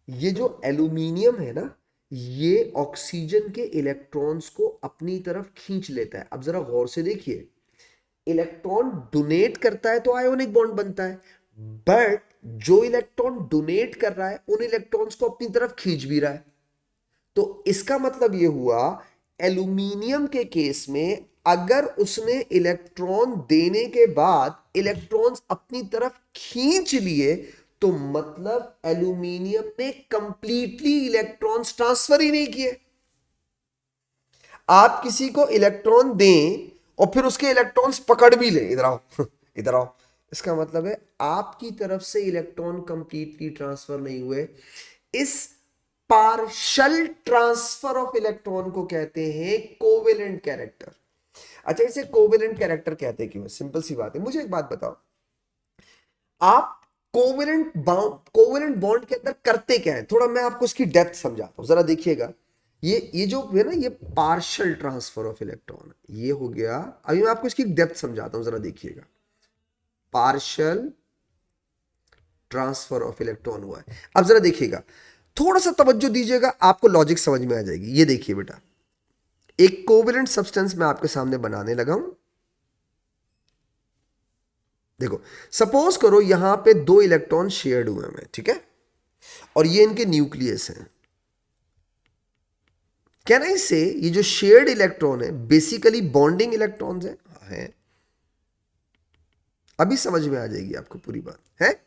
ये जो एल्यूमिनियम है ना, ये ऑक्सीजन के इलेक्ट्रॉन्स को अपनी तरफ खींच लेता है। अब जरा गौर से देखिए, इलेक्ट्रॉन डोनेट करता है तो आयोनिक बॉन्ड बनता है, बट जो इलेक्ट्रॉन डोनेट कर रहा है उन इलेक्ट्रॉन्स को अपनी तरफ खींच भी रहा है। तो इसका मतलब यह हुआ एल्यूमिनियम के केस में अगर उसने इलेक्ट्रॉन देने के बाद इलेक्ट्रॉन्स अपनी तरफ खींच लिए तो मतलब एल्यूमिनियम ने कंप्लीटली इलेक्ट्रॉन्स ट्रांसफर ही नहीं किए। आप किसी को इलेक्ट्रॉन दें और फिर उसके इलेक्ट्रॉन्स पकड़ भी लें, इधर आओ इधर आओ, इसका मतलब है आपकी तरफ से इलेक्ट्रॉन कंप्लीटली ट्रांसफर नहीं हुए। इस पार्शल ट्रांसफर ऑफ इलेक्ट्रॉन को कहते हैं कोवेलेंट कैरेक्टर। अच्छा, इसे कोवेलेंट कैरेक्टर कहते हैं क्यों? सिंपल सी बात है, मुझे एक बात बताओ, आप कोवेलेंट बॉन्ड के अंदर करते क्या है? थोड़ा मैं आपको इसकी डेप्थ समझाता हूं, जरा देखिएगा। ये जो है ना, ये पार्शियल ट्रांसफर ऑफ इलेक्ट्रॉन ये हो गया। अभी मैं आपको इसकी डेप्थ समझाता हूं, जरा देखिएगा। पार्शियल ट्रांसफर ऑफ इलेक्ट्रॉन हुआ है। अब जरा देखिएगा, थोड़ा सा तवज्जो दीजिएगा, आपको लॉजिक समझ में आ जाएगी। ये देखिए बेटा, एक कोवेलेंट सब्सटेंस मैं आपके सामने बनाने लगा हूं। देखो, सपोज करो यहां पे दो इलेक्ट्रॉन शेयर्ड हुए हैं, ठीक है, और ये इनके न्यूक्लियस हैं। कैन आई से ये जो शेयर्ड इलेक्ट्रॉन है बेसिकली बॉन्डिंग इलेक्ट्रॉन्स हैं? अभी समझ में आ जाएगी आपको पूरी बात है।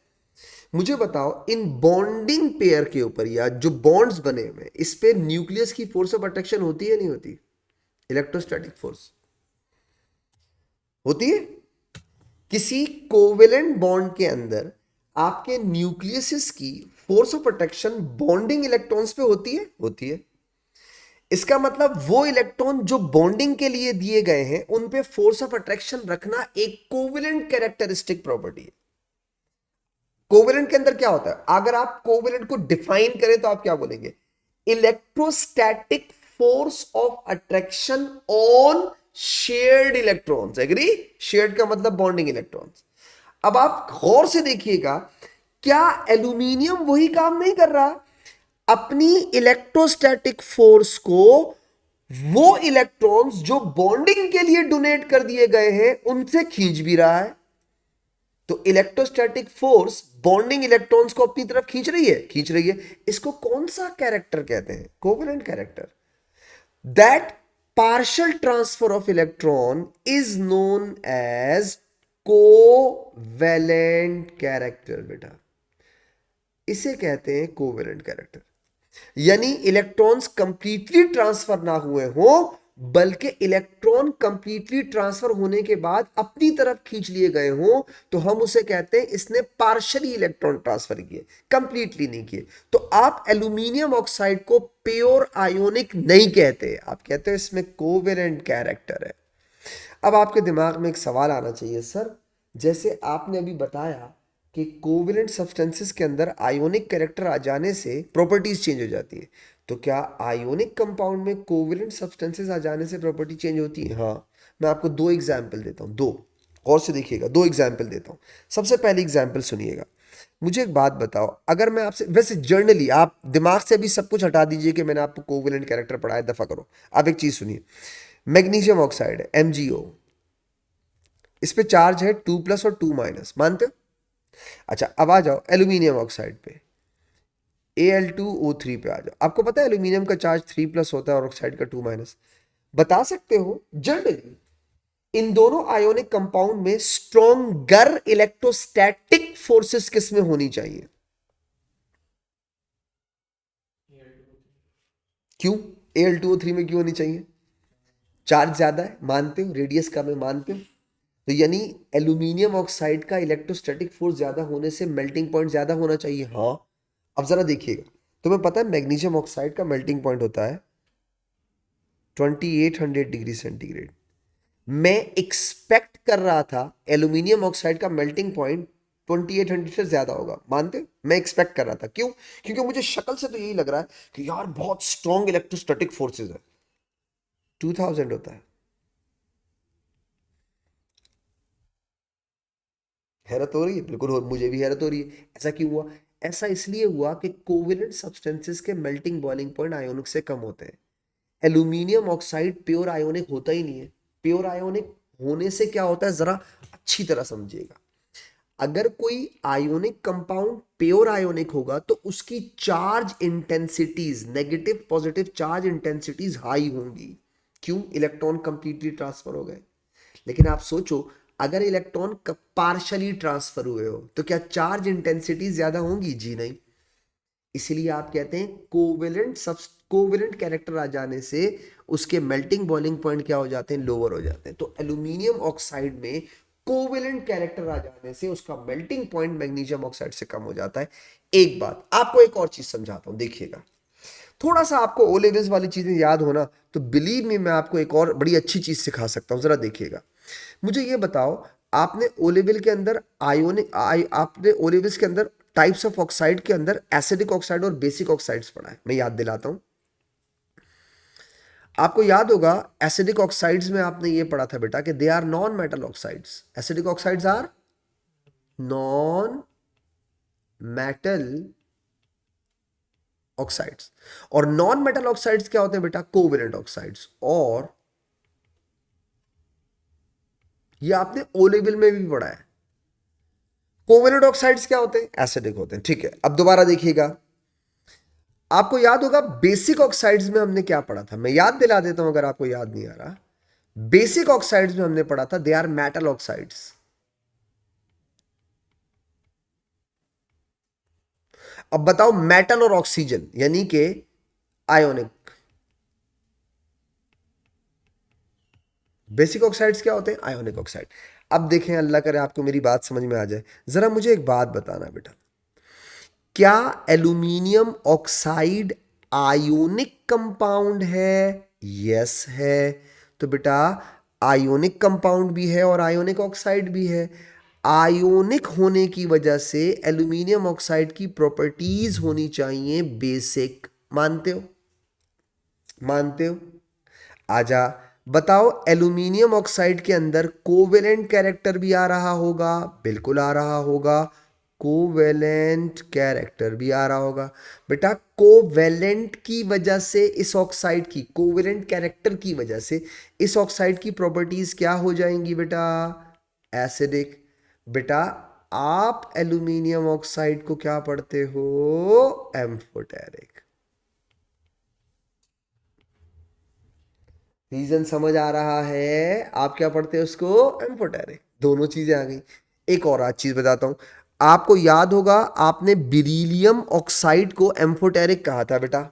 मुझे बताओ, इन बॉन्डिंग पेयर के ऊपर या जो बॉन्ड्स बने हुए इस पे न्यूक्लियस की फोर्स ऑफ अट्रैक्शन होती है नहीं होती? इलेक्ट्रोस्टैटिक फोर्स होती है। किसी कोवेलेंट बॉन्ड के अंदर आपके न्यूक्लियस की force of attraction bonding electrons पे होती है? होती है। इसका मतलब वो इलेक्ट्रॉन जो बॉन्डिंग के लिए दिए गए हैं उन पे फोर्स ऑफ अट्रैक्शन रखना एक कोवेलेंट कैरेक्टरिस्टिक प्रॉपर्टी है। कोवेलेंट के अंदर क्या होता है? अगर आप कोवेलेंट को डिफाइन करें तो आप क्या बोलेंगे? Electrostatic force of attraction on shared electrons. Agree? Shared का मतलब बॉन्डिंग इलेक्ट्रॉन्स। अब आप गौर से देखिएगा, क्या एल्यूमिनियम वही काम नहीं कर रहा? अपनी इलेक्ट्रोस्टैटिक फोर्स को वो इलेक्ट्रॉन्स जो बॉन्डिंग के लिए डोनेट कर दिए गए हैं उनसे खींच भी रहा है। तो इलेक्ट्रोस्टैटिक फोर्स बॉन्डिंग इलेक्ट्रॉन्स को अपनी तरफ खींच रही है, खींच रही है। इसको कौन सा कैरेक्टर कहते हैं? Covalent character. That partial transfer of electron is known as covalent character. बेटा, इसे कहते हैं कोवेलेंट कैरेक्टर। यानी इलेक्ट्रॉन्स कंप्लीटली ट्रांसफर ना हुए हो, बल्कि इलेक्ट्रॉन कंप्लीटली ट्रांसफर होने के बाद अपनी तरफ खींच लिए गए हो, तो हम उसे कहते हैं इसने पार्शियली इलेक्ट्रॉन ट्रांसफर किए, कंप्लीटली नहीं किए। तो आप एल्यूमिनियम ऑक्साइड को प्योर आयोनिक नहीं कहते, आप कहते हो इसमें कोवेलेंट कैरेक्टर है। अब आपके दिमाग में एक सवाल आना चाहिए, सर जैसे आपने अभी बताया कि कोवेलेंट सब्सटेंसेस के अंदर आयोनिक कैरेक्टर आ जाने से प्रॉपर्टीज चेंज हो जाती है, तो क्या आयोनिक कंपाउंड में कोवेलेंट सब्सटेंसेस आ जाने से प्रॉपर्टी चेंज होती है? हाँ, मैं आपको दो एग्जाम्पल देता हूँ, दो गौर से देखिएगा, दो एग्जाम्पल देता हूँ। सबसे पहले एग्जाम्पल सुनिएगा। मुझे एक बात बताओ, अगर मैं आपसे, वैसे जर्नली आप दिमाग से अभी सब कुछ हटा दीजिए कि मैंने आपको कोवेलेंट कैरेक्टर पढ़ाया, दफा करो। आप एक चीज सुनिए, मैग्नीशियम ऑक्साइड है MgO, इस पे चार्ज है 2+ और 2-, मानते हो? अच्छा, अब आ जाओ एल्यूमिनियम ऑक्साइड पे, Al2O3 पे आ जाओ। आपको पता है एल्यूमिनियम का चार्ज 3+ होता है और ऑक्साइड का 2-। बता सकते हो जनरली इन दोनों आयोनिक कंपाउंड में स्ट्रॉन्गर इलेक्ट्रोस्टैटिक फोर्सेस किस में होनी चाहिए? क्यों Al2O3 में क्यों होनी चाहिए? चार्ज ज्यादा है, मानते हो? रेडियस कम है, मानते हो? तो यानी एल्यूमिनियम ऑक्साइड का इलेक्ट्रोस्टैटिक फोर्स ज्यादा होने से मेल्टिंग पॉइंट ज्यादा होना चाहिए। हाँ, अब जरा देखिएगा, तुम्हें पता है मैग्नीशियम ऑक्साइड का मेल्टिंग पॉइंट होता है 2800 डिग्री सेंटीग्रेड। मैं एक्सपेक्ट कर रहा था एल्यूमिनियम ऑक्साइड का मेल्टिंग पॉइंट 2800 से ज्यादा होगा, मानते हो? मैं एक्सपेक्ट कर रहा था, क्यों? क्योंकि मुझे शक्ल से तो यही लग रहा है कि यार बहुत स्ट्रॉन्ग इलेक्ट्रोस्टैटिक फोर्सेस है। 2000 होता है। हैरत हो रही है? बिल्कुल मुझे भी हैरत हो रही है। ऐसा क्यों हुआ? ऐसा इसलिए हुआ कि कोवेलेंट सब्सटेंसेस के मेल्टिंग बॉइलिंग पॉइंट आयोनिक से कम होते हैं। एल्यूमिनियम ऑक्साइड प्योर आयोनिक होता ही नहीं है। प्योर आयोनिक होने से क्या होता है, जरा अच्छी तरह समझिएगा। अगर कोई आयोनिक कंपाउंड प्योर आयोनिक होगा तो उसकी charge intensities, negative positive charge intensities high होंगी। क्यों? इलेक्ट्रॉन कंप्लीटली ट्रांसफर हो गए। लेकिन आप सोचो, अगर इलेक्ट्रॉन पार्शली ट्रांसफर हुए हो तो क्या चार्ज इंटेंसिटी ज्यादा होंगी? जी नहीं। इसीलिए आप कहते हैं कोवेलेंट सब, कोवेलेंट कैरेक्टर आ जाने से उसके मेल्टिंग बॉइलिंग पॉइंट क्या हो जाते हैं? लोअर हो जाते हैं। तो एल्यूमिनियम ऑक्साइड में कोवेलेंट कैरेक्टर आ जाने से उसका मेल्टिंग पॉइंट मैग्नीशियम ऑक्साइड से कम हो जाता है। एक बात आपको एक और चीज समझाता हूं, देखिएगा। थोड़ा सा आपको ओ लेवल्स वाली चीजें याद होना तो बिलीव मी, मैं आपको एक और बड़ी अच्छी चीज सिखा सकता हूं। जरा देखिएगा, मुझे ये बताओ, आपने ओ लेवल के अंदर आपने ओ लेवल्स के अंदर टाइप्स ऑफ ऑक्साइड के अंदर एसिडिक ऑक्साइड और बेसिक ऑक्साइड्स पढ़ा है। मैं याद दिलाता हूं, आपको याद होगा एसिडिक ऑक्साइड्स में आपने ये पढ़ा था बेटा कि they are non metal oxides. Acidic oxides are non metal oxides. और नॉन मेटल ऑक्साइड्स क्या होते हैं बेटा? Covalent oxides. और ये आपने ओ लेवल में भी पढ़ा है। कोवेलेंट ऑक्साइड्स क्या होते हैं? एसिडिक होते हैं। ठीक है, अब दोबारा देखिएगा, आपको याद होगा बेसिक ऑक्साइड्स में हमने क्या पढ़ा था। मैं याद दिला देता हूं अगर आपको याद नहीं आ रहा। बेसिक ऑक्साइड्स में हमने पढ़ा था दे आर मेटल ऑक्साइड्स। अब बताओ, मेटल और ऑक्सीजन यानी कि आयोनिक। बेसिक ऑक्साइड्स क्या होते हैं? Ionic oxide. अब देखें, अल्लाह करे आपको मेरी बात समझ में आ जाए। जरा मुझे एक बात बताना बेटा, क्या एल्यूमिनियम ऑक्साइड आयोनिक कंपाउंड है? यस है। तो बेटा आयोनिक कंपाउंड भी है और आयोनिक ऑक्साइड भी है। आयोनिक होने की वजह से एल्यूमिनियम ऑक्साइड की प्रॉपर्टीज होनी चाहिए बेसिक। मानते हो? मानते हो? आजा, बताओ, एल्यूमिनियम ऑक्साइड के अंदर कोवेलेंट कैरेक्टर भी आ रहा होगा? बिल्कुल आ रहा होगा। कोवेलेंट कैरेक्टर भी आ रहा होगा। बेटा कोवेलेंट की वजह से इस ऑक्साइड की, कोवेलेंट कैरेक्टर की वजह से इस ऑक्साइड की प्रॉपर्टीज क्या हो जाएंगी बेटा? एसिडिक। बेटा आप एल्यूमिनियम ऑक्साइड को क्या पढ़ते हो? एम्फोटेरिक। रीजन समझ आ रहा है? आप क्या पढ़ते हो उसको? एम्फोटेरिक। दोनों चीजें आ गई। एक और आज चीज बताता हूं, आपको याद होगा आपने बिरीलियम ऑक्साइड को एम्फोटेरिक कहा था बेटा।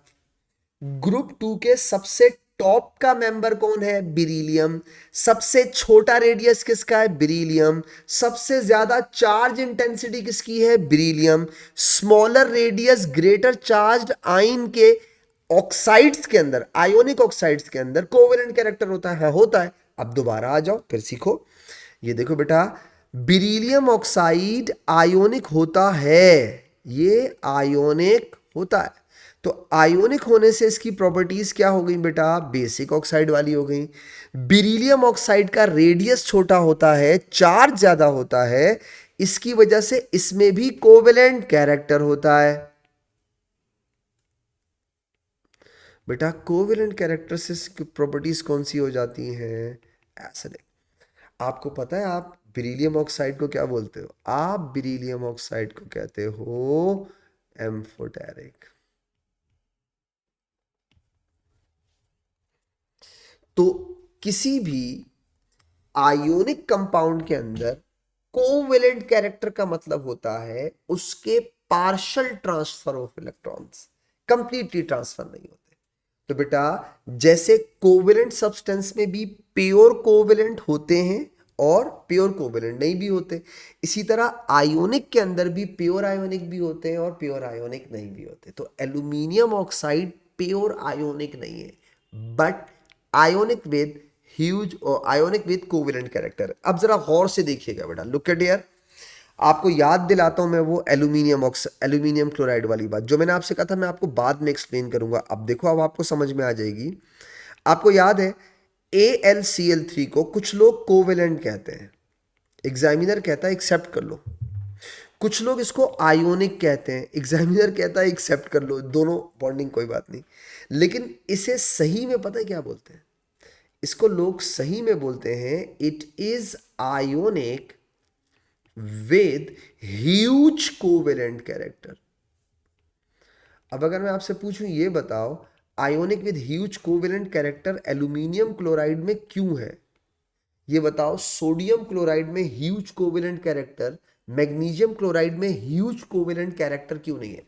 ग्रुप टू के सबसे टॉप का मेंबर कौन है? बिरीलियम। सबसे छोटा रेडियस किसका है? बिरीलियम। सबसे ज्यादा चार्ज इंटेंसिटी किसकी है? Beryllium. Smaller radius greater charge ion के ऑक्साइड्स के अंदर, आयोनिक ऑक्साइड्स के अंदर कोवेलेंट कैरेक्टर होता है? हाँ, होता है। अब दोबारा आ जाओ, फिर सीखो। ये देखो बेटा, बिरीलियम ऑक्साइड आयोनिक होता है। ये आयोनिक होता है। तो आयोनिक होने से इसकी प्रॉपर्टीज क्या हो गई बेटा? बेसिक ऑक्साइड वाली हो गई। बिरीलियम ऑक्साइड का रेडियस छोटा होता है, चार्ज ज्यादा होता है, इसकी वजह से इसमें भी कोवेलेंट कैरेक्टर होता है। बेटा कोवेलेंट कैरेक्टर से प्रॉपर्टीज कौन सी हो जाती हैं? एसिडिक। आपको पता है आप बेरिलियम ऑक्साइड को क्या बोलते हो? आप बेरिलियम ऑक्साइड को कहते हो एम्फोटेरिक। तो किसी भी आयोनिक कंपाउंड के अंदर कोवेलेंट कैरेक्टर का मतलब होता है उसके partial transfer of electrons, completely transfer नहीं होते। तो बेटा जैसे कोवेलेंट सब्सटेंस में भी प्योर कोवेलेंट होते हैं और प्योर कोवेलेंट नहीं भी होते, इसी तरह आयोनिक के अंदर भी प्योर आयोनिक भी होते हैं और प्योर आयोनिक नहीं भी होते। तो एल्यूमिनियम ऑक्साइड प्योर आयोनिक नहीं है, बट आयोनिक विद ह्यूज और आयोनिक विद कोवेलेंट कैरेक्टर। अब जरा गौर से देखिएगा बेटा, लुक एट हियर। आपको याद दिलाता हूं मैं वो एल्यूमिनियम क्लोराइड वाली बात जो मैंने आपसे कहा था, मैं आपको बाद में एक्सप्लेन करूंगा। अब देखो, अब आपको समझ में आ जाएगी। आपको याद है AlCl3 को कुछ लोग कोवेलेंट कहते हैं, एग्जामिनर कहता है एक्सेप्ट कर लो। कुछ लोग इसको आयोनिक कहते हैं, एग्जामिनर कहता है एक्सेप्ट कर लो। दोनों बॉन्डिंग कोई बात नहीं, लेकिन इसे सही में पता है क्या बोलते हैं? इसको लोग सही में बोलते हैं it is ionic with huge covalent character. अब अगर मैं आपसे पूछूं ये बताओ, ionic with huge covalent character aluminium chloride में क्यों है? ये बताओ, सोडियम क्लोराइड में huge covalent character, magnesium chloride में ह्यूज कोवेलेंट कैरेक्टर क्यों नहीं है?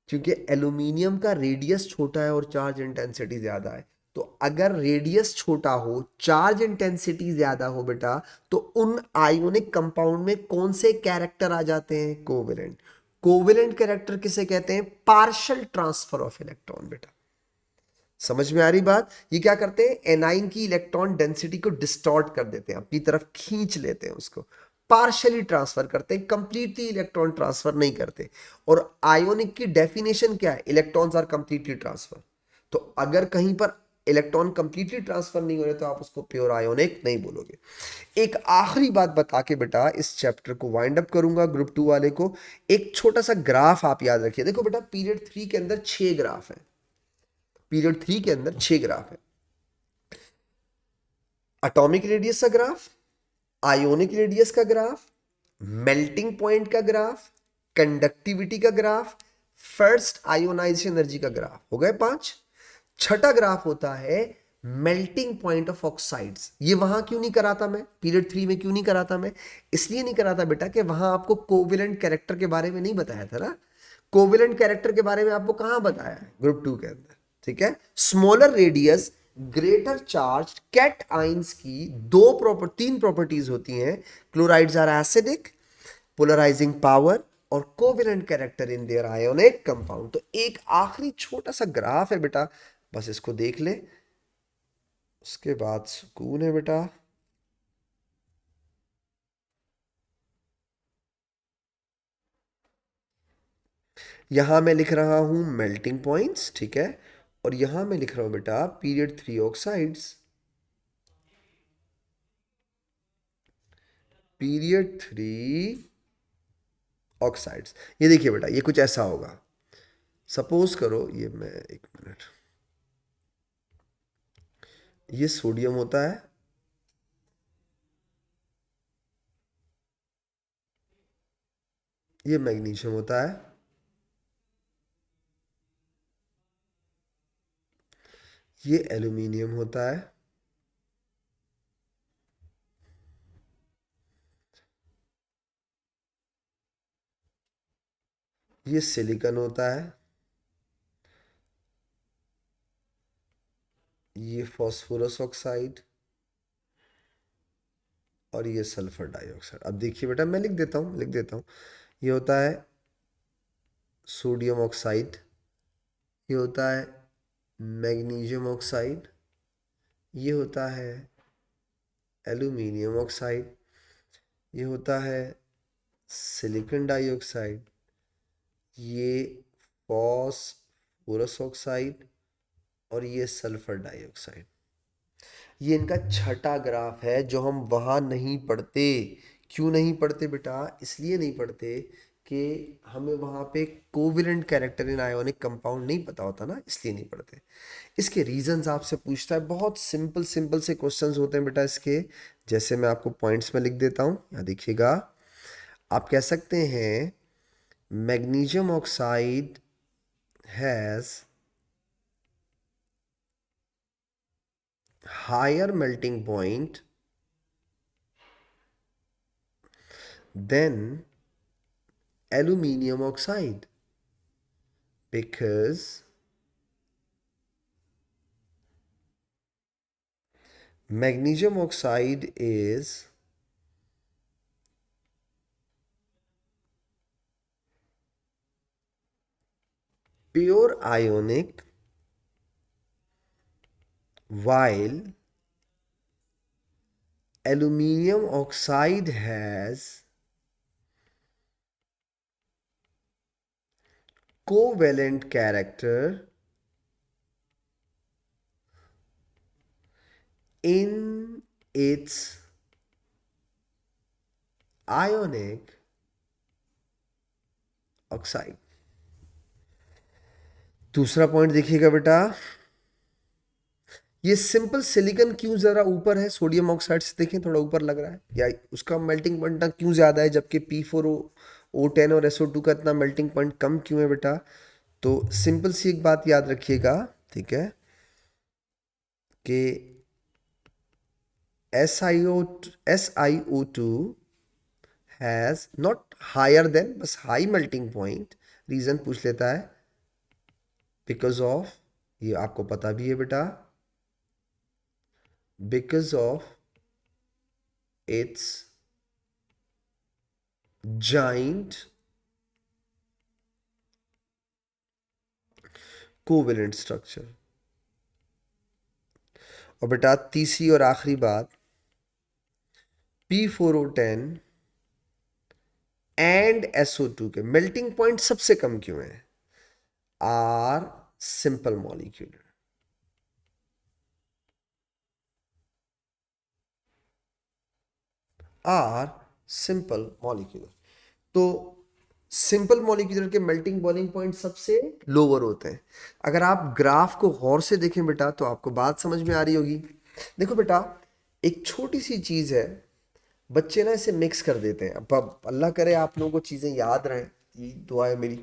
क्योंकि एल्यूमिनियम का रेडियस छोटा है और चार्ज इंटेंसिटी ज्यादा है। तो अगर रेडियस छोटा हो, चार्ज इंटेंसिटी ज्यादा हो बेटा, तो उन आयोनिक कंपाउंड में कौन से कैरेक्टर आ जाते हैं? कोवेलेंट। कोवेलेंट कैरेक्टर किसे कहते हैं? पार्शियल ट्रांसफर ऑफ इलेक्ट्रॉन बेटा। समझ में आ रही बात? ये क्या करते हैं? एनाइन की इलेक्ट्रॉन डेंसिटी को डिस्टॉर्ट कर देते हैं, अपनी तरफ खींच लेते हैं उसको, पार्शियली ट्रांसफर करते हैं, कंप्लीटली इलेक्ट्रॉन ट्रांसफर नहीं करते। और आयोनिक की डेफिनेशन क्या है? Electrons are completely transfer. तो अगर कहीं पर इलेक्ट्रॉन कंप्लीटली ट्रांसफर नहीं हो रहे तो आप उसको प्योर आयोनिक नहीं बोलोगे। एक आखिरी बात बता के बेटा इस चैप्टर को वाइंड अप करूंगा, ग्रुप 2 वाले को। एक छोटा सा ग्राफ आप याद रखिए। देखो बेटा, पीरियड 3 के अंदर 6 ग्राफ है। पीरियड 3 के अंदर 6 ग्राफ है। एटॉमिक रेडियस का ग्राफ, आयोनिक रेडियस का ग्राफ, मेल्टिंग पॉइंट का ग्राफ, कंडक्टिविटी का ग्राफ, फर्स्ट आयोनाइजेशन एनर्जी का ग्राफ। हो गए 5। छठा ग्राफ होता है मेल्टिंग पॉइंट ऑफ ऑक्साइड्स। ये वहां क्यों नहीं कराता मैं? पीरियड 3 में क्यों नहीं कराता मैं? इसलिए नहीं कराता बेटा कि वहां आपको कोवेलेंट कैरेक्टर के बारे में नहीं बताया था ना। कोवेलेंट कैरेक्टर के बारे में आपको कहां बताया है? ग्रुप 2 के अंदर। ठीक है। Smaller radius, greater charge cations की तीन प्रॉपर्टीज होती हैं। Chlorides are acidic, polarising power और covalent character in their ionic compound. तो एक आखिरी छोटा सा ग्राफ है बेटा, बस इसको देख ले, उसके बाद सुकून है बेटा। यहां मैं लिख रहा हूं मेल्टिंग पॉइंट्स, ठीक है, और यहां मैं लिख रहा हूं बेटा पीरियड 3 ऑक्साइड्स। Period 3 oxides. ये देखिए बेटा, ये कुछ ऐसा होगा। सपोज करो, ये मैं एक मिनट, ये सोडियम होता है, ये मैग्नीशियम होता है, ये एल्यूमिनियम होता है, ये सिलिकॉन होता है, ये फास्फोरस ऑक्साइड, और ये सल्फर डाइऑक्साइड। अब देखिए बेटा, मैं लिख देता हूँ। ये होता है सोडियम ऑक्साइड, ये होता है मैग्नीशियम ऑक्साइड, ये होता है एल्यूमिनियम ऑक्साइड, ये होता है सिलिकॉन डाइऑक्साइड, ये फॉस्फोरस ऑक्साइड, और ये सल्फर डाइऑक्साइड। ये इनका छठा ग्राफ है जो हम वहाँ नहीं पढ़ते। क्यों नहीं पढ़ते बेटा? इसलिए नहीं पढ़ते कि हमें वहाँ पे कोवेलेंट कैरेक्टर इन आयोनिक कंपाउंड नहीं पता होता ना, इसलिए नहीं पढ़ते। इसके रीजंस आपसे पूछता है, बहुत सिंपल सिंपल से क्वेश्चंस होते हैं बेटा इसके। जैसे मैं आपको पॉइंट्स में लिख देता हूँ, यहाँ देखिएगा। आप कह सकते हैं magnesium oxide has higher melting point than aluminium oxide because magnesium oxide is pure ionic while aluminium oxide has covalent character in its ionic oxide। दूसरा पॉइंट देखिएगा बेटा, ये सिंपल सिलिकॉन क्यों ज़रा ऊपर है सोडियम ऑक्साइड से, देखें थोड़ा ऊपर लग रहा है, या उसका मेल्टिंग पॉइंट क्यों ज़्यादा है, जबकि P4O10 और SO2 का इतना मेल्टिंग पॉइंट कम क्यों है बेटा? तो सिंपल सी एक बात याद रखिएगा, ठीक है, कि SiO2 has not higher than, बस हाई मेल्टिंग पॉइंट, रीज़न पूछ लेता है, बिकॉज ऑफ, ये आपको पता भी है बेटा, because of its giant covalent structure. और बेटा तीसरी और आखिरी बात, P4O10 एंड SO2 के मेल्टिंग पॉइंट सबसे कम क्यों है? Are simple molecular, are simple molecular. तो सिंपल मॉलिक्यूलर के मेल्टिंग बॉइलिंग पॉइंट सबसे लोअर होते हैं। अगर आप ग्राफ को गौर से देखें बेटा तो आपको बात समझ में आ रही होगी। देखो बेटा, एक छोटी सी चीज़ है, बच्चे ना इसे मिक्स कर देते हैं। अब अल्लाह करे आप लोगों को चीज़ें याद रहें, ये दुआ है मेरी।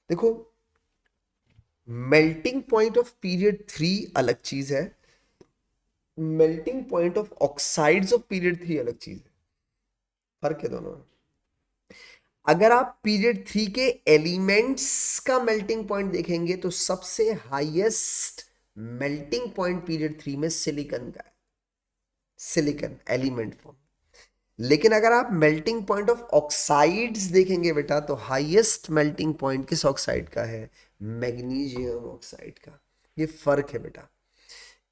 देखो, मेल्टिंग पॉइंट ऑफ पीरियड 3 अलग चीज़ है, melting point of oxides of period 3 अलग चीज़ है, फर्क है दोनों में। अगर आप पीरियड 3 के एलिमेंट्स का मेल्टिंग पॉइंट देखेंगे तो सबसे हाईएस्ट मेल्टिंग पॉइंट पीरियड 3 में सिलिकॉन का है, सिलिकॉन एलिमेंट फॉर्म। लेकिन अगर आप मेल्टिंग पॉइंट ऑफ ऑक्साइड्स देखेंगे बेटा तो हाईएस्ट मेल्टिंग पॉइंट किस ऑक्साइड का है? मैग्नीशियम ऑक्साइड का। ये फर्क है बेटा।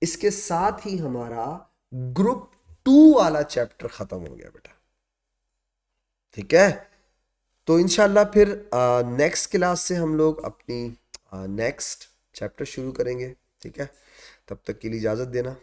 इसके साथ ही हमारा ग्रुप 2 वाला चैप्टर खत्म हो गया बेटा, ठीक है। तो इंशाल्लाह फिर नेक्स्ट क्लास से हम लोग अपनी नेक्स्ट चैप्टर शुरू करेंगे, ठीक है। तब तक के लिए इजाज़त देना।